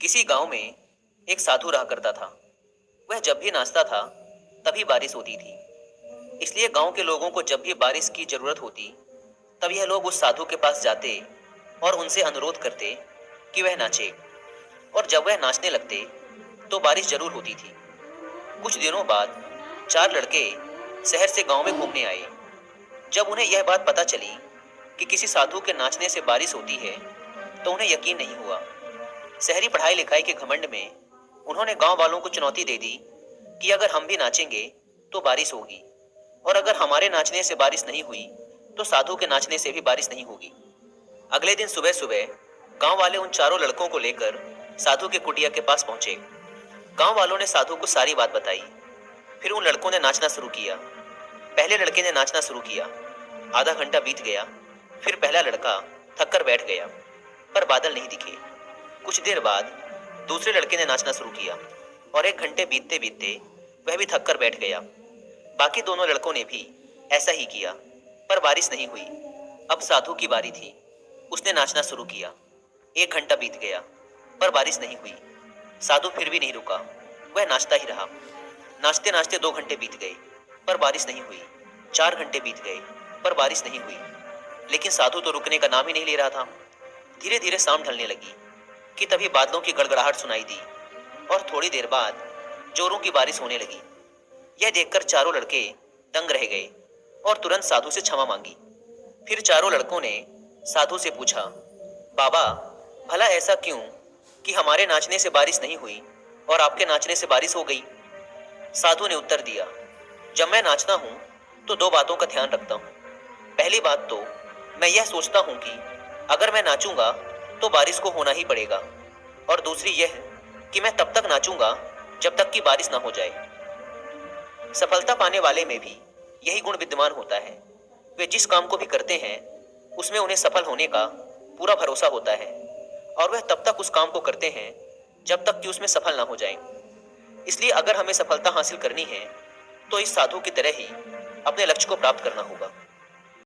किसी गांव में एक साधु रहा करता था। वह जब भी नाचता था तभी बारिश होती थी। इसलिए गांव के लोगों को जब भी बारिश की जरूरत होती तब यह लोग उस साधु के पास जाते और उनसे अनुरोध करते कि वह नाचे। और जब वह नाचने लगते तो बारिश जरूर होती थी। कुछ दिनों बाद चार लड़के शहर से गांव में घूमने आए। जब उन्हें यह बात पता चली कि किसी साधु के नाचने से बारिश होती है तो उन्हें यकीन नहीं हुआ। शहरी पढ़ाई लिखाई के घमंड में उन्होंने गांव वालों को चुनौती दे दी कि अगर हम भी नाचेंगे तो बारिश होगी, और अगर हमारे नाचने से बारिश नहीं हुई तो साधु के नाचने से भी बारिश नहीं होगी। अगले दिन सुबह सुबह गांव वाले उन चारों लड़कों को लेकर साधु के कुटिया के पास पहुंचे। गांव वालों ने साधु को सारी बात बताई। फिर उन लड़कों ने नाचना शुरू किया। पहले लड़के ने नाचना शुरू किया। आधा घंटा बीत गया। फिर पहला लड़का थक कर बैठ गया, पर बादल नहीं दिखे। कुछ देर बाद दूसरे लड़के ने नाचना शुरू किया और एक घंटे बीतते बीतते वह भी थक कर बैठ गया। बाकी दोनों लड़कों ने भी ऐसा ही किया, पर बारिश नहीं हुई। अब साधु की बारी थी। उसने नाचना शुरू किया। एक घंटा बीत गया, पर बारिश नहीं हुई। साधु फिर भी नहीं रुका, वह नाचता ही रहा। नाचते नाचते 2 घंटे बीत गए, पर बारिश नहीं हुई। 4 घंटे बीत गए, पर बारिश नहीं हुई। लेकिन साधु तो रुकने का नाम ही नहीं ले रहा था। धीरे धीरे शाम ढलने लगी कि तभी बादलों की गड़गड़ाहट सुनाई दी और थोड़ी देर बाद जोरों की बारिश होने लगी। यह देखकर चारों लड़के दंग रह गए और तुरंत साधु से क्षमा मांगी। फिर चारों लड़कों ने साधु से पूछा, बाबा, भला ऐसा क्यों कि हमारे नाचने से बारिश नहीं हुई और आपके नाचने से बारिश हो गई? साधु ने उत्तर दिया, जब मैं नाचता हूं तो 2 बातों का ध्यान रखता हूं। पहली बात तो मैं यह सोचता हूं कि अगर मैं नाचूंगा तो बारिश को होना ही पड़ेगा, और दूसरी यह कि मैं तब तक नाचूंगा जब तक कि बारिश ना हो जाए। सफलता पाने वाले में भी यही गुण विद्यमान होता है। वे जिस काम को भी करते हैं उसमें उन्हें सफल होने का पूरा भरोसा होता है, और वह तब तक उस काम को करते हैं जब तक कि उसमें सफल ना हो जाएं। इसलिए अगर हमें सफलता हासिल करनी है तो इस साधु की तरह ही अपने लक्ष्य को प्राप्त करना होगा।